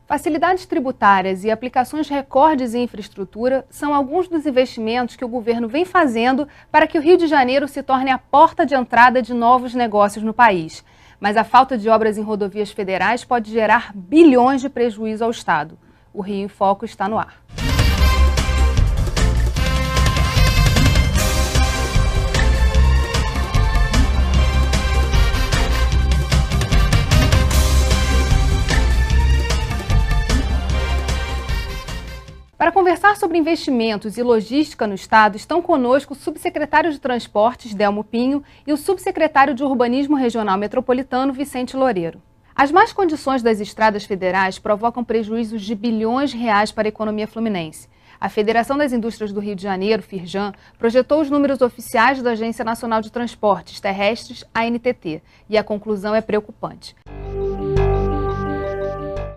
Facilidades tributárias e aplicações recordes em infraestrutura são alguns dos investimentos que o governo vem fazendo para que o Rio de Janeiro se torne a porta de entrada de novos negócios no país. Mas a falta de obras em rodovias federais pode gerar bilhões de prejuízo ao Estado. O Rio em Foco está no ar. Para conversar sobre investimentos e logística no Estado, estão conosco o subsecretário de Transportes, Delmo Pinho, e o subsecretário de Urbanismo Regional Metropolitano, Vicente Loureiro. As más condições das estradas federais provocam prejuízos de bilhões de reais para a economia fluminense. A Federação das Indústrias do Rio de Janeiro, Firjan, projetou os números oficiais da Agência Nacional de Transportes Terrestres, ANTT, e a conclusão é preocupante.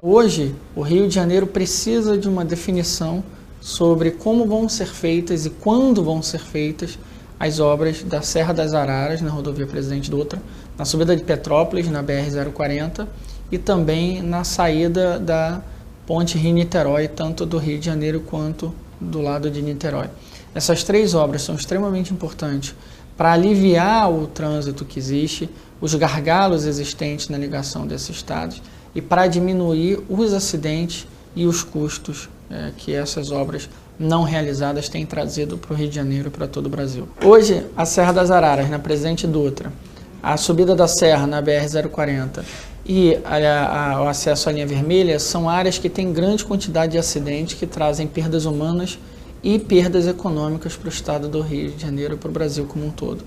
Hoje, o Rio de Janeiro precisa de uma definição sobre como vão ser feitas e quando vão ser feitas as obras da Serra das Araras, na rodovia Presidente Dutra, na subida de Petrópolis, na BR-040, e também na saída da Ponte Rio-Niterói, tanto do Rio de Janeiro quanto do lado de Niterói. Essas três obras são extremamente importantes para aliviar o trânsito que existe, os gargalos existentes na ligação desses estados, e para diminuir os acidentes e os custos que essas obras não realizadas têm trazido para o Rio de Janeiro e para todo o Brasil. Hoje, a Serra das Araras, na Presidente Dutra, a subida da Serra na BR-040 e o acesso à linha vermelha são áreas que têm grande quantidade de acidentes que trazem perdas humanas e perdas econômicas para o estado do Rio de Janeiro e para o Brasil como um todo.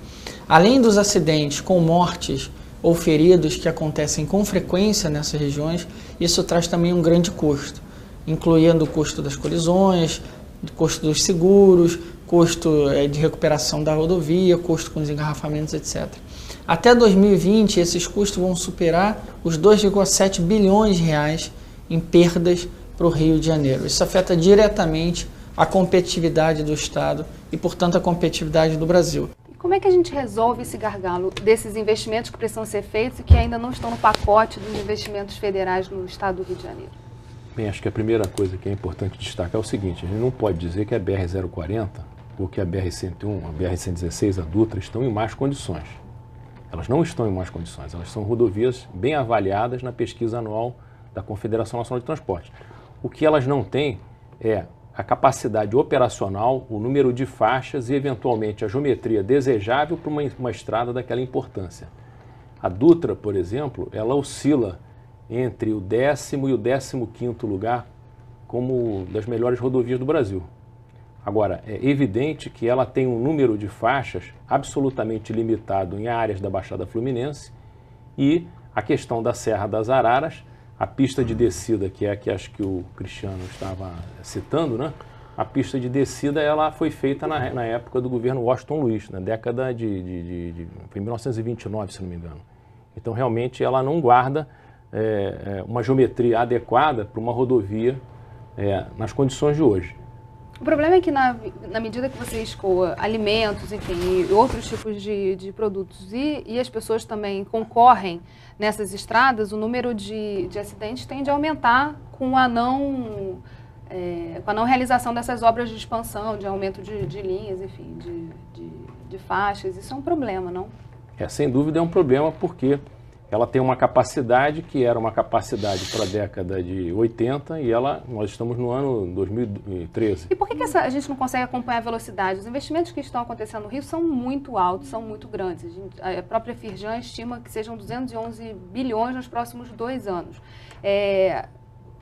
Além dos acidentes com mortes ou feridos que acontecem com frequência nessas regiões, isso traz também um grande custo, incluindo o custo das colisões, o custo dos seguros, custo de recuperação da rodovia, custo com os engarrafamentos, etc. Até 2020, esses custos vão superar os 2,7 bilhões de reais em perdas para o Rio de Janeiro. Isso afeta diretamente a competitividade do Estado e, portanto, a competitividade do Brasil. Como é que a gente resolve esse gargalo desses investimentos que precisam ser feitos e que ainda não estão no pacote dos investimentos federais no estado do Rio de Janeiro? Bem, acho que a primeira coisa que é importante destacar é o seguinte: a gente não pode dizer que a BR-040 ou que a BR-101, a BR-116, a Dutra estão em más condições. Elas não estão em más condições, elas são rodovias bem avaliadas na pesquisa anual da Confederação Nacional de Transportes. O que elas não têm é a capacidade operacional, o número de faixas e, eventualmente, a geometria desejável para uma estrada daquela importância. A Dutra, por exemplo, ela oscila entre o 10º e o 15º lugar como das melhores rodovias do Brasil. Agora, é evidente que ela tem um número de faixas absolutamente limitado em áreas da Baixada Fluminense e a questão da Serra das Araras, a pista de descida, que é a que acho que o Cristiano estava citando, né? A pista de descida ela foi feita na época do governo Washington Luiz, na década foi em 1929, se não me engano. Então, realmente, ela não guarda uma geometria adequada para uma rodovia nas condições de hoje. O problema é que na medida que você escoa alimentos, enfim, e outros tipos de produtos e as pessoas também concorrem nessas estradas, o número de acidentes tende a aumentar com a não realização dessas obras de expansão, de aumento de linhas, enfim, de faixas. Isso é um problema, não? Sem dúvida é um problema porque ela tem uma capacidade que era uma capacidade para a década de 80 e nós estamos no ano 2013. E por que a gente não consegue acompanhar a velocidade? Os investimentos que estão acontecendo no Rio são muito altos, são muito grandes. A própria Firjan estima que sejam 211 bilhões nos próximos 2 anos.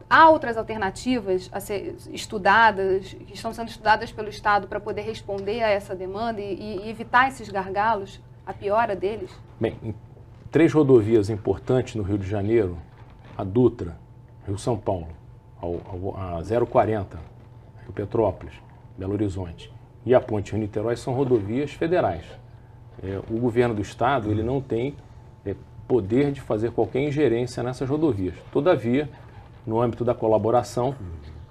Há outras alternativas a ser estudadas, que estão sendo estudadas pelo Estado para poder responder a essa demanda e evitar esses gargalos, a piora deles? Bem, 3 rodovias importantes no Rio de Janeiro, a Dutra, Rio-São Paulo, a 040, Rio Petrópolis, Belo Horizonte, e a Ponte Rio-Niterói são rodovias federais. O governo do Estado ele não tem poder de fazer qualquer ingerência nessas rodovias. Todavia, no âmbito da colaboração,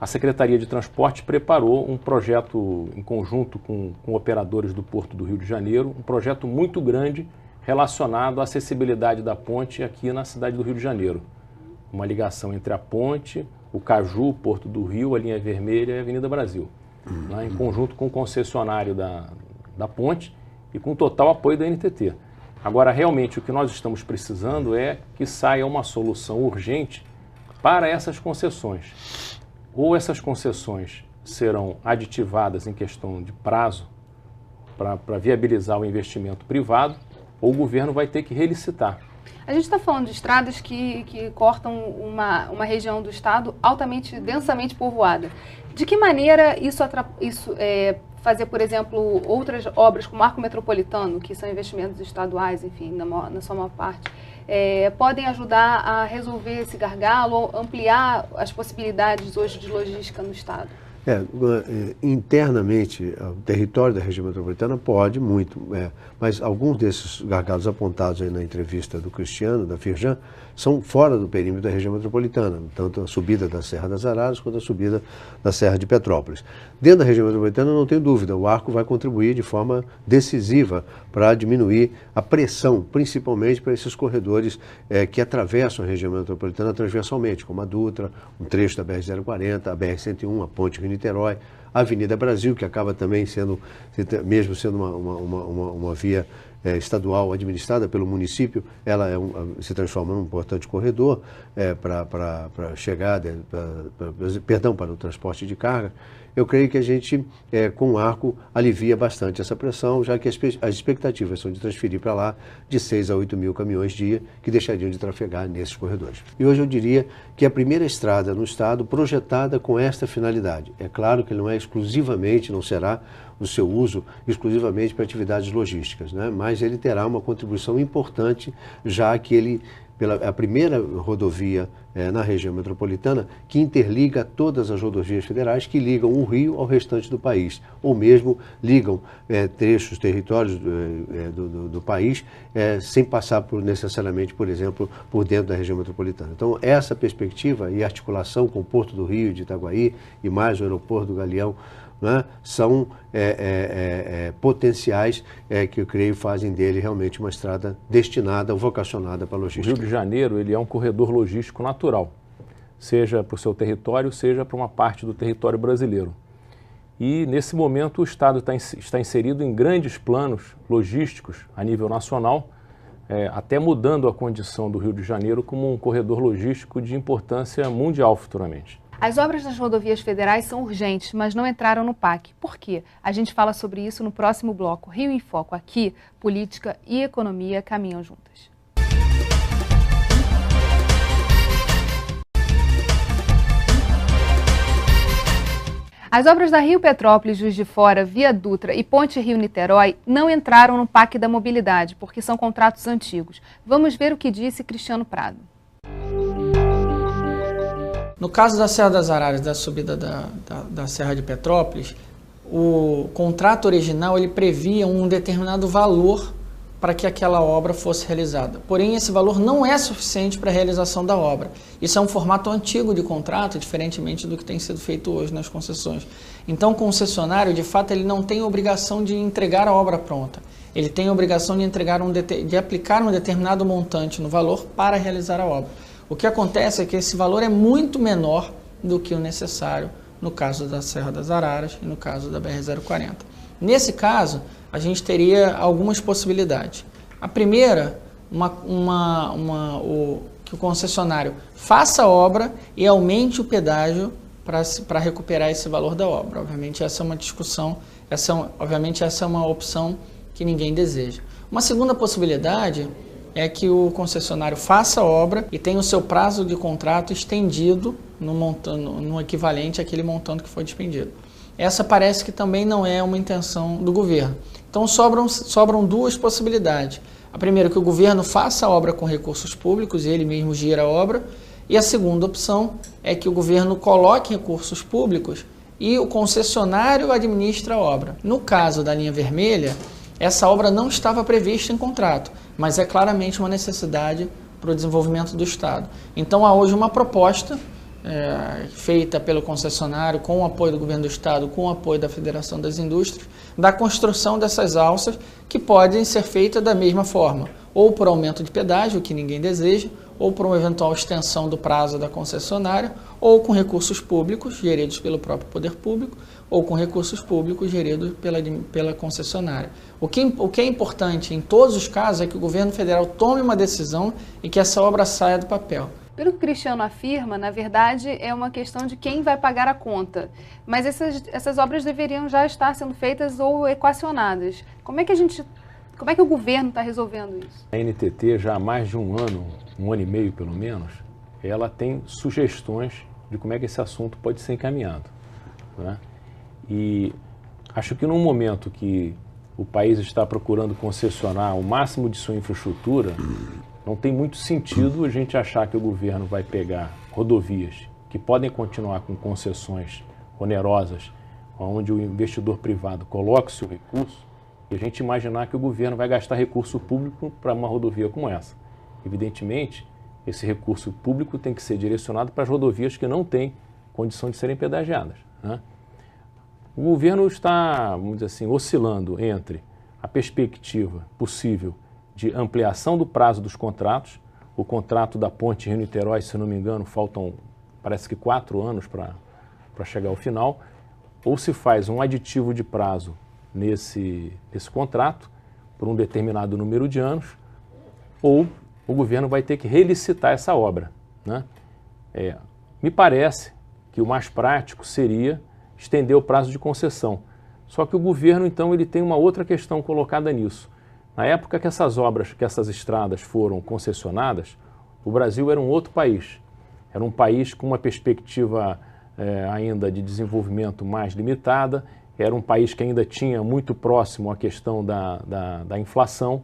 a Secretaria de Transporte preparou um projeto em conjunto com operadores do Porto do Rio de Janeiro, um projeto muito grande relacionado à acessibilidade da ponte aqui na cidade do Rio de Janeiro. uma ligação entre a ponte, o Caju, Porto do Rio, a linha vermelha e a Avenida Brasil, né, em conjunto com o concessionário da ponte e com total apoio da NTT. Agora, realmente, o que nós estamos precisando é que saia uma solução urgente para essas concessões. Ou essas concessões serão aditivadas em questão de prazo para viabilizar o investimento privado, ou o governo vai ter que relicitar. A gente está falando de estradas que cortam uma região do estado altamente, densamente povoada. De que maneira isso fazer, por exemplo, outras obras como Arco Metropolitano, que são investimentos estaduais, enfim, na sua maior parte, podem ajudar a resolver esse gargalo ou ampliar as possibilidades hoje de logística no estado? Internamente, o território da região metropolitana pode muito, mas alguns desses gargalos apontados aí na entrevista do Cristiano, da Firjan, são fora do perímetro da região metropolitana, tanto a subida da Serra das Araras quanto a subida da Serra de Petrópolis. Dentro da região metropolitana, não tem dúvida, o Arco vai contribuir de forma decisiva para diminuir a pressão, principalmente para esses corredores que atravessam a região metropolitana transversalmente, como a Dutra, um trecho da BR-040, a BR-101, a Ponte Rio-Niterói, a Avenida Brasil, que acaba também sendo, mesmo sendo uma via estadual administrada pelo município, ela se transforma num importante corredor para chegada, para o transporte de carga. Eu creio que a gente, com o Arco, alivia bastante essa pressão, já que as expectativas são de transferir para lá de 6 a 8 mil caminhões dia que deixariam de trafegar nesses corredores. E hoje eu diria que a primeira estrada no estado projetada com esta finalidade. É claro que não é exclusivamente, não será o seu uso exclusivamente para atividades logísticas, né? Mas ele terá uma contribuição importante, já que ele, a primeira rodovia na região metropolitana que interliga todas as rodovias federais que ligam o Rio ao restante do país, ou mesmo ligam trechos, territórios do país sem passar necessariamente, por exemplo, por dentro da região metropolitana. Então, essa perspectiva e articulação com o Porto do Rio, de Itaguaí e mais o aeroporto do Galeão, né, são potenciais que eu creio fazem dele realmente uma estrada destinada, vocacionada para a logística. O Rio de Janeiro ele é um corredor logístico natural, seja para o seu território, seja para uma parte do território brasileiro. E nesse momento o Estado está inserido em grandes planos logísticos a nível nacional, até mudando a condição do Rio de Janeiro como um corredor logístico de importância mundial futuramente. As obras das rodovias federais são urgentes, mas não entraram no PAC. Por quê? A gente fala sobre isso no próximo bloco. Rio em Foco. Aqui, política e economia caminham juntas. As obras da Rio Petrópolis, Juiz de Fora, Via Dutra e Ponte Rio-Niterói não entraram no PAC da mobilidade, porque são contratos antigos. Vamos ver o que disse Cristiano Prado. No caso da Serra das Araras, da subida da Serra de Petrópolis, o contrato original ele previa um determinado valor para que aquela obra fosse realizada. Porém, esse valor não é suficiente para a realização da obra. Isso é um formato antigo de contrato, diferentemente do que tem sido feito hoje nas concessões. Então, o concessionário, de fato, ele não tem obrigação de entregar a obra pronta. Ele tem a obrigação de aplicar um determinado montante no valor para realizar a obra. O que acontece é que esse valor é muito menor do que o necessário no caso da Serra das Araras e no caso da BR-040. Nesse caso, a gente teria algumas possibilidades. A primeira, que o concessionário faça a obra e aumente o pedágio para recuperar esse valor da obra. Obviamente, essa é uma discussão, essa é uma opção que ninguém deseja. Uma segunda possibilidade é que o concessionário faça a obra e tenha o seu prazo de contrato estendido no equivalente àquele montante que foi despendido. Essa parece que também não é uma intenção do governo. Então sobram duas possibilidades. A primeira, que o governo faça a obra com recursos públicos e ele mesmo gira a obra. E a segunda opção é que o governo coloque recursos públicos e o concessionário administra a obra. No caso da linha vermelha, essa obra não estava prevista em contrato, mas é claramente uma necessidade para o desenvolvimento do Estado. Então há hoje uma proposta feita pelo concessionário, com o apoio do governo do Estado, com o apoio da Federação das Indústrias, da construção dessas alças que podem ser feitas da mesma forma, ou por aumento de pedágio, que ninguém deseja, ou por uma eventual extensão do prazo da concessionária, ou com recursos públicos geridos pelo próprio poder público, ou com recursos públicos geridos pela concessionária. O que é importante em todos os casos é que o governo federal tome uma decisão e que essa obra saia do papel. Pelo que o Cristiano afirma, na verdade, é uma questão de quem vai pagar a conta. Mas essas obras deveriam já estar sendo feitas ou equacionadas. Como é que o governo está resolvendo isso? A NTT, já há mais de um ano e meio pelo menos, ela tem sugestões de como é que esse assunto pode ser encaminhado, né? E acho que num momento que o país está procurando concessionar o máximo de sua infraestrutura, não tem muito sentido a gente achar que o governo vai pegar rodovias que podem continuar com concessões onerosas, onde o investidor privado coloque seu recurso, e a gente imaginar que o governo vai gastar recurso público para uma rodovia como essa. Evidentemente, esse recurso público tem que ser direcionado para as rodovias que não têm condição de serem pedagiadas, né? O governo está, vamos dizer assim, oscilando entre a perspectiva possível de ampliação do prazo dos contratos. O contrato da ponte Rio-Niterói, se não me engano, faltam, parece que 4 anos para chegar ao final, ou se faz um aditivo de prazo nesse contrato, por um determinado número de anos, ou o governo vai ter que relicitar essa obra, né? Me parece que o mais prático seria estender o prazo de concessão. Só que o governo, então, ele tem uma outra questão colocada nisso. Na época que essas estradas foram concessionadas, o Brasil era um outro país. Era um país com uma perspectiva ainda de desenvolvimento mais limitada, era um país que ainda tinha muito próximo a questão da inflação,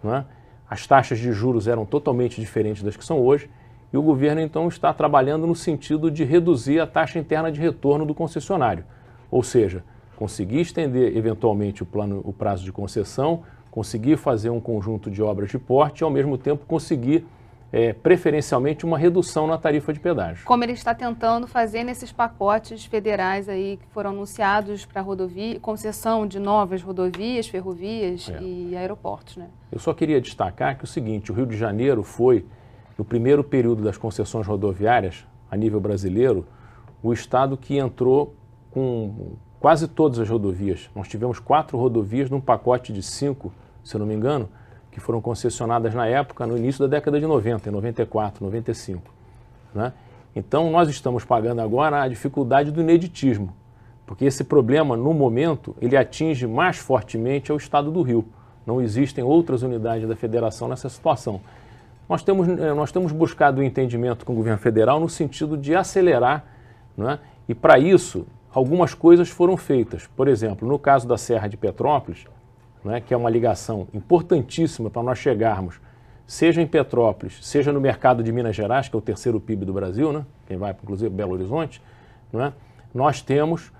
né? As taxas de juros eram totalmente diferentes das que são hoje, e o governo então está trabalhando no sentido de reduzir a taxa interna de retorno do concessionário, ou seja, conseguir estender eventualmente o prazo de concessão, conseguir fazer um conjunto de obras de porte e ao mesmo tempo conseguir preferencialmente uma redução na tarifa de pedágio. Como ele está tentando fazer nesses pacotes federais aí que foram anunciados para concessão de novas rodovias, ferrovias e aeroportos, né? Eu só queria destacar que o seguinte, o Rio de Janeiro foi, no primeiro período das concessões rodoviárias, a nível brasileiro, o estado que entrou com quase todas as rodovias. Nós tivemos 4 rodovias num pacote de 5, se eu não me engano, que foram concessionadas na época, no início da década de 90, em 94, 95. Né? Então, nós estamos pagando agora a dificuldade do ineditismo, porque esse problema, no momento, ele atinge mais fortemente ao estado do Rio. Não existem outras unidades da federação nessa situação. Nós temos buscado o entendimento com o governo federal no sentido de acelerar, né? E para isso, algumas coisas foram feitas. Por exemplo, no caso da Serra de Petrópolis, né, que é uma ligação importantíssima para nós chegarmos, seja em Petrópolis, seja no mercado de Minas Gerais, que é o terceiro PIB do Brasil, né, quem vai, inclusive, Belo Horizonte, né, nós temos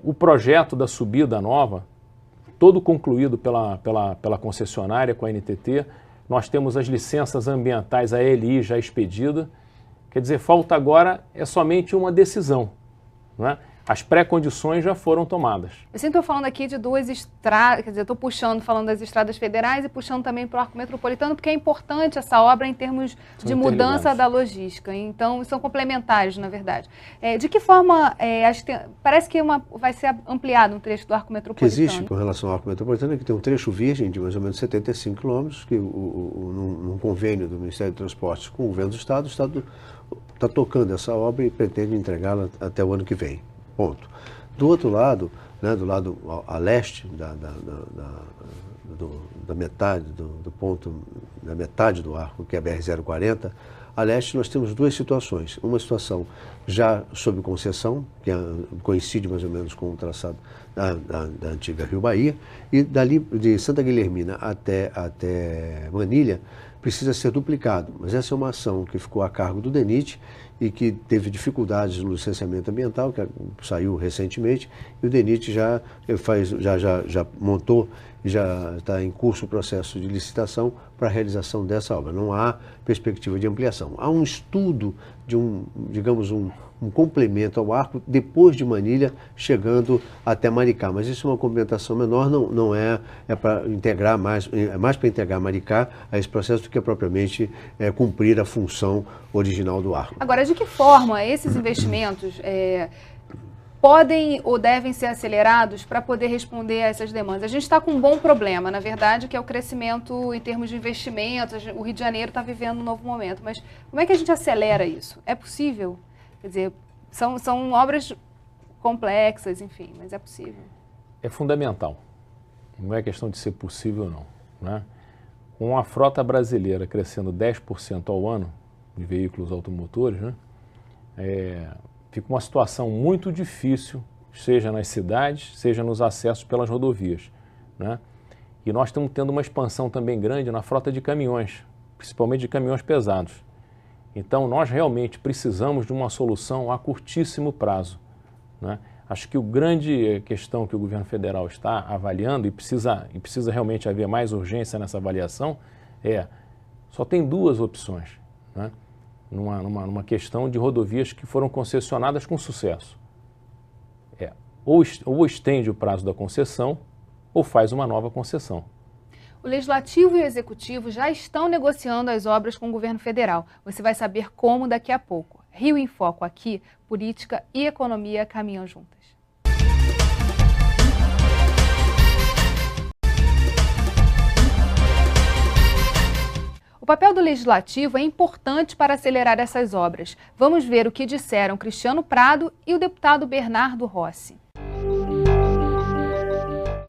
o projeto da subida nova, todo concluído pela concessionária com a NTT, nós temos as licenças ambientais, a ELI já expedida, quer dizer, falta agora somente uma decisão, né? As pré-condições já foram tomadas. Eu sempre estou falando aqui de 2 estradas, quer dizer, estou falando das estradas federais e puxando também para o arco metropolitano, porque é importante essa obra em termos de mudança da logística. Então, são complementares, na verdade. De que forma, parece que vai ser ampliado um trecho do arco metropolitano? O que existe com relação ao arco metropolitano é que tem um trecho virgem de mais ou menos 75 quilômetros, que num convênio do Ministério de Transportes com o governo do Estado, o Estado está tocando essa obra e pretende entregá-la até o ano que vem. Ponto. Do outro lado, né, do lado a leste da metade do ponto, da metade do arco, que é a BR-040, a leste nós temos 2 situações. Uma situação já sob concessão, que coincide mais ou menos com o traçado da antiga Rio Bahia, e dali de Santa Guilhermina até Manilha precisa ser duplicado. Mas essa é uma ação que ficou a cargo do DENIT e que teve dificuldades no licenciamento ambiental, que saiu recentemente, e o DENIT já montou, já está em curso o processo de licitação para a realização dessa obra. Não há perspectiva de ampliação. Há um estudo de digamos, um um complemento ao arco depois de Manilha, chegando até Maricá. Mas isso é uma complementação menor, não é para integrar mais, é mais para integrar Maricá a esse processo do que propriamente cumprir a função original do arco. Agora, de que forma esses investimentos podem ou devem ser acelerados para poder responder a essas demandas? A gente está com um bom problema, na verdade, que é o crescimento em termos de investimentos. O Rio de Janeiro está vivendo um novo momento, mas como é que a gente acelera isso? É possível? Quer dizer, são obras complexas, enfim, mas é possível. É fundamental. Não é questão de ser possível ou não, né? Com a frota brasileira crescendo 10% ao ano de veículos automotores, né? Fica uma situação muito difícil, seja nas cidades, seja nos acessos pelas rodovias, né? E nós estamos tendo uma expansão também grande na frota de caminhões, principalmente de caminhões pesados. Então, nós realmente precisamos de uma solução a curtíssimo prazo, né? Acho que a grande questão que o governo federal está avaliando, e precisa realmente haver mais urgência nessa avaliação, só tem duas opções, né? Numa questão de rodovias que foram concessionadas com sucesso. Ou estende o prazo da concessão, ou faz uma nova concessão. O Legislativo e o Executivo já estão negociando as obras com o governo federal. Você vai saber como daqui a pouco. Rio em Foco aqui, política e economia caminham juntas. O papel do Legislativo é importante para acelerar essas obras. Vamos ver o que disseram Cristiano Prado e o deputado Bernardo Rossi.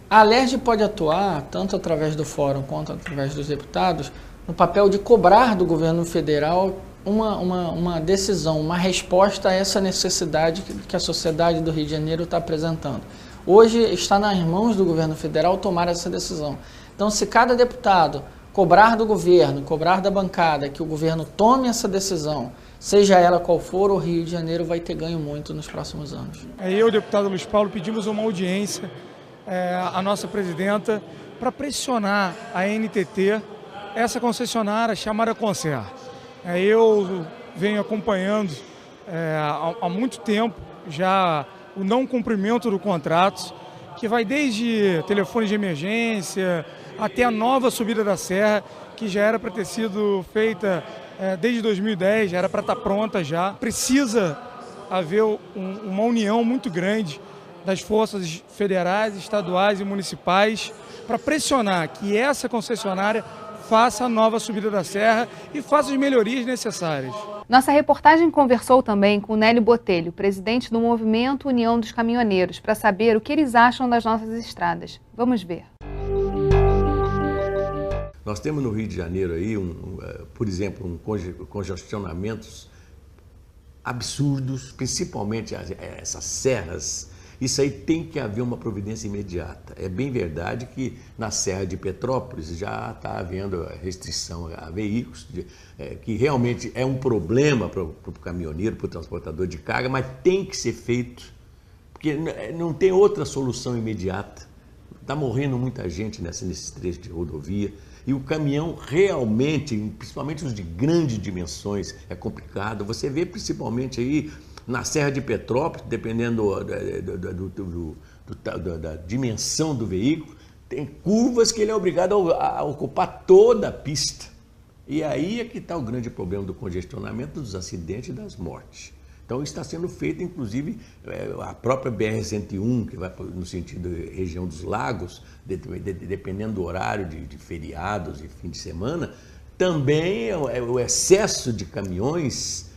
A Alerj pode atuar, tanto através do Fórum quanto através dos deputados, no papel de cobrar do governo federal uma decisão, uma resposta a essa necessidade que a sociedade do Rio de Janeiro está apresentando. Hoje está nas mãos do governo federal tomar essa decisão. Então, se cada deputado cobrar do governo, cobrar da bancada que o governo tome essa decisão, seja ela qual for, o Rio de Janeiro vai ter ganho muito nos próximos anos. Eu, deputado Luiz Paulo, pedimos uma audiência à nossa presidenta para pressionar a NTT, essa concessionária chamada Concer. Eu venho acompanhando há muito tempo já o não cumprimento do contrato, que vai desde telefone de emergência até a nova subida da serra, que já era para ter sido feita desde 2010, já era para estar pronta já. Precisa haver uma união muito grande das forças federais, estaduais e municipais para pressionar que essa concessionária faça a nova subida da serra e faça as melhorias necessárias. Nossa reportagem conversou também com Nélio Botelho, presidente do Movimento União dos Caminhoneiros, para saber o que eles acham das nossas estradas. Vamos ver. Nós temos no Rio de Janeiro aí, por exemplo, congestionamentos absurdos, principalmente essas serras. Isso aí tem que haver uma providência imediata. É bem verdade que na Serra de Petrópolis já está havendo restrição a veículos, que realmente é um problema para o caminhoneiro, para o transportador de carga, mas tem que ser feito, porque não tem outra solução imediata. Está morrendo muita gente nesses trechos de rodovia. E o caminhão realmente, principalmente os de grandes dimensões, é complicado. Você vê principalmente aí na Serra de Petrópolis, dependendo da dimensão do veículo, tem curvas que ele é obrigado a ocupar toda a pista. E aí é que está o grande problema do congestionamento, dos acidentes e das mortes. Então está sendo feito, inclusive, a própria BR-101, que vai no sentido da região dos lagos, dependendo do horário de feriados e fim de semana, também o excesso de caminhões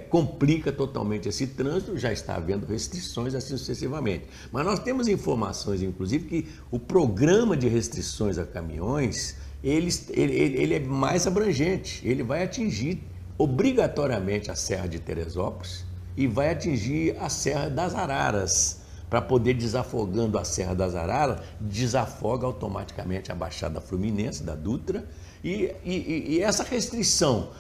complica totalmente esse trânsito, já está havendo restrições assim sucessivamente. Mas nós temos informações, inclusive, que o programa de restrições a caminhões, ele é mais abrangente, ele vai atingir obrigatoriamente a Serra de Teresópolis e vai atingir a Serra das Araras. Para poder desafogando a Serra das Araras, desafoga automaticamente a Baixada Fluminense, da Dutra, e essa restrição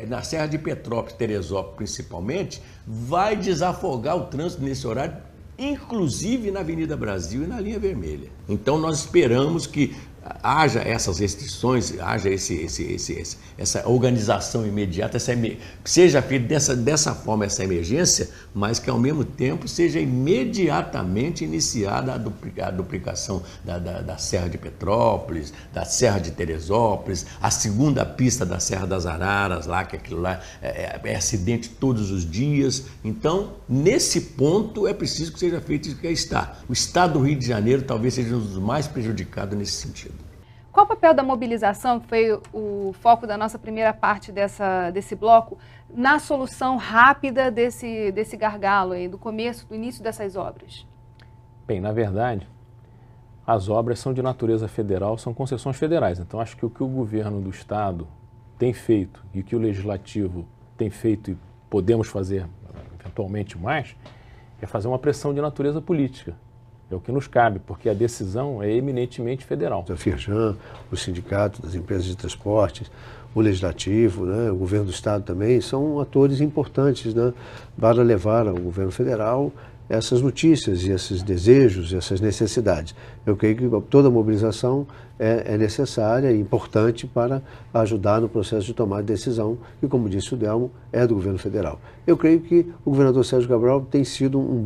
na Serra de Petrópolis, Teresópolis principalmente, vai desafogar o trânsito nesse horário, inclusive na Avenida Brasil e na linha vermelha. Então nós esperamos que haja essas restrições, haja essa organização imediata, seja feita dessa forma essa emergência, mas que ao mesmo tempo seja imediatamente iniciada a duplicação da Serra de Petrópolis, da Serra de Teresópolis, a segunda pista da Serra das Araras, lá, que aquilo lá é acidente todos os dias. Então, nesse ponto é preciso que seja feito isso que está. O estado do Rio de Janeiro talvez seja um dos mais prejudicados nesse sentido. Qual o papel da mobilização, que foi o foco da nossa primeira parte desse bloco, na solução rápida desse gargalo aí, do início dessas obras? Bem, na verdade, as obras são de natureza federal, são concessões federais. Então, acho que o que o governo do estado tem feito e o que o legislativo tem feito e podemos fazer eventualmente mais, é fazer uma pressão de natureza política. É o que nos cabe, porque a decisão é eminentemente federal. A Firjan, o sindicato das empresas de transportes, o legislativo, né, o governo do estado também, são atores importantes, né, para levar ao governo federal essas notícias e esses desejos, essas necessidades. Eu creio que toda mobilização é necessária e importante para ajudar no processo de tomar decisão, que, como disse o Delmo, é do governo federal. Eu creio que o governador Sérgio Cabral tem sido um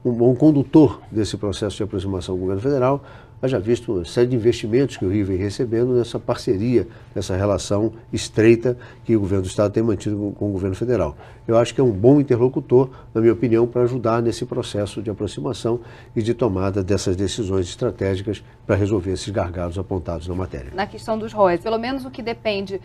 bom condutor desse processo de aproximação ao governo federal. Haja visto uma série de investimentos que o Rio vem recebendo nessa parceria, nessa relação estreita que o governo do estado tem mantido com o governo federal. Eu acho que é um bom interlocutor, na minha opinião, para ajudar nesse processo de aproximação e de tomada dessas decisões estratégicas para resolver esses gargalos apontados na matéria. Na questão dos royalties, pelo menos o que depende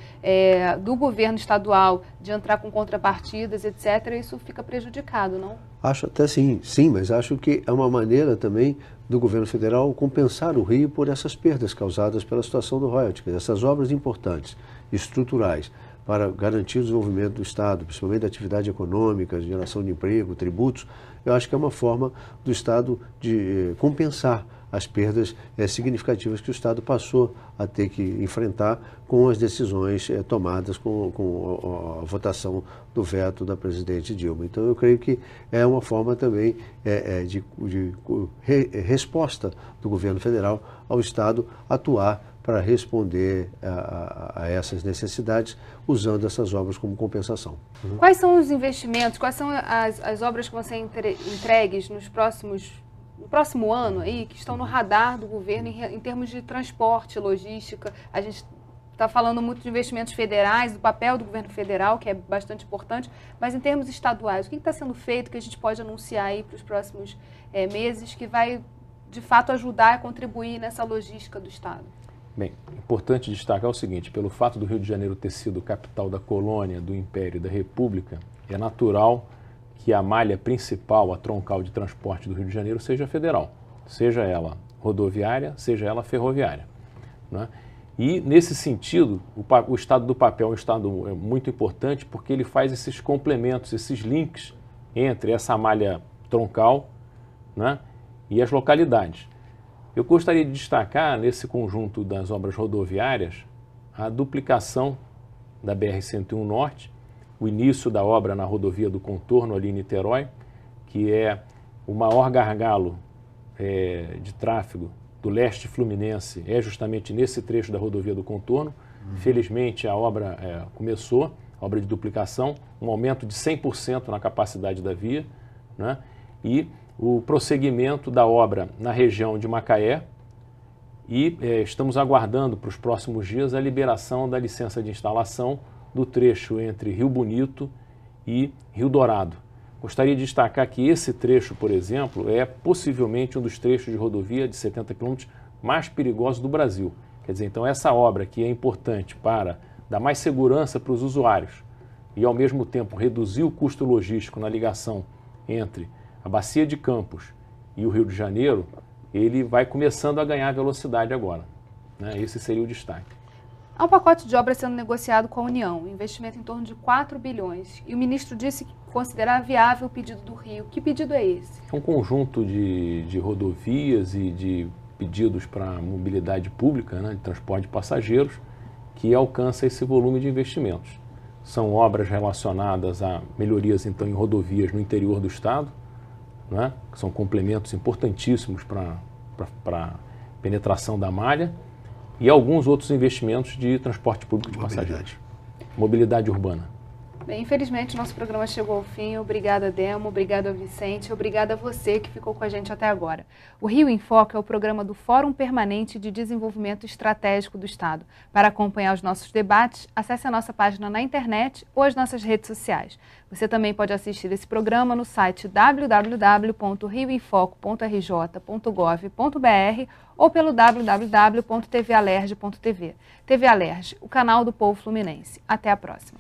do governo estadual de entrar com contrapartidas, etc., isso fica prejudicado, não? Acho até sim, mas acho que é uma maneira também do governo federal compensar o Rio por essas perdas causadas pela situação do royalties. Essas obras importantes, estruturais, para garantir o desenvolvimento do estado, principalmente da atividade econômica, geração de emprego, tributos, eu acho que é uma forma do estado de compensar as perdas significativas que o estado passou a ter que enfrentar com as decisões tomadas com a votação do veto da presidente Dilma. Então, eu creio que é uma forma também de resposta do governo federal ao estado atuar para responder a essas necessidades, usando essas obras como compensação. Quais são os investimentos, quais são as obras que vão ser entregues no próximo ano aí, que estão no radar do governo em termos de transporte, logística? A gente está falando muito de investimentos federais, do papel do governo federal, que é bastante importante, mas em termos estaduais, o que está sendo feito que a gente pode anunciar aí para os próximos meses que vai, de fato, ajudar a contribuir nessa logística do estado? Bem, importante destacar o seguinte: pelo fato do Rio de Janeiro ter sido capital da colônia, do Império e da República, é natural que a malha principal, a troncal de transporte do Rio de Janeiro, seja federal, seja ela rodoviária, seja ela ferroviária, né? E, nesse sentido, o estado do papel é um estado muito importante porque ele faz esses complementos, esses links entre essa malha troncal, né, e as localidades. Eu gostaria de destacar, nesse conjunto das obras rodoviárias, a duplicação da BR-101 Norte, o início da obra na rodovia do Contorno, ali em Niterói, que é o maior gargalo de tráfego do leste fluminense, é justamente nesse trecho da rodovia do Contorno. Felizmente, a obra começou, a obra de duplicação, um aumento de 100% na capacidade da via, né? E o prosseguimento da obra na região de Macaé, e estamos aguardando para os próximos dias a liberação da licença de instalação do trecho entre Rio Bonito e Rio Dourado. Gostaria de destacar que esse trecho, por exemplo, é possivelmente um dos trechos de rodovia de 70 km mais perigosos do Brasil. Quer dizer, então essa obra que é importante para dar mais segurança para os usuários e ao mesmo tempo reduzir o custo logístico na ligação entre a Bacia de Campos e o Rio de Janeiro, ele vai começando a ganhar velocidade agora, né? Esse seria o destaque. Há um pacote de obras sendo negociado com a União, investimento em torno de 4 bilhões. E o ministro disse que considerar viável o pedido do Rio. Que pedido é esse? É um conjunto de rodovias e de pedidos para mobilidade pública, né, de transporte de passageiros, que alcança esse volume de investimentos. São obras relacionadas a melhorias, então, em rodovias no interior do estado, né, que são complementos importantíssimos para a penetração da malha, e alguns outros investimentos de transporte público de passageiros. Mobilidade urbana. Bem, infelizmente, nosso programa chegou ao fim. Obrigada, Delmo. Obrigada, Vicente. Obrigada a você que ficou com a gente até agora. O Rio em Foco é o programa do Fórum Permanente de Desenvolvimento Estratégico do Estado. Para acompanhar os nossos debates, acesse a nossa página na internet ou as nossas redes sociais. Você também pode assistir esse programa no site www.rioemfoco.rj.gov.br ou pelo www.tvalerj.tv. TV Alerj, o canal do povo fluminense. Até a próxima.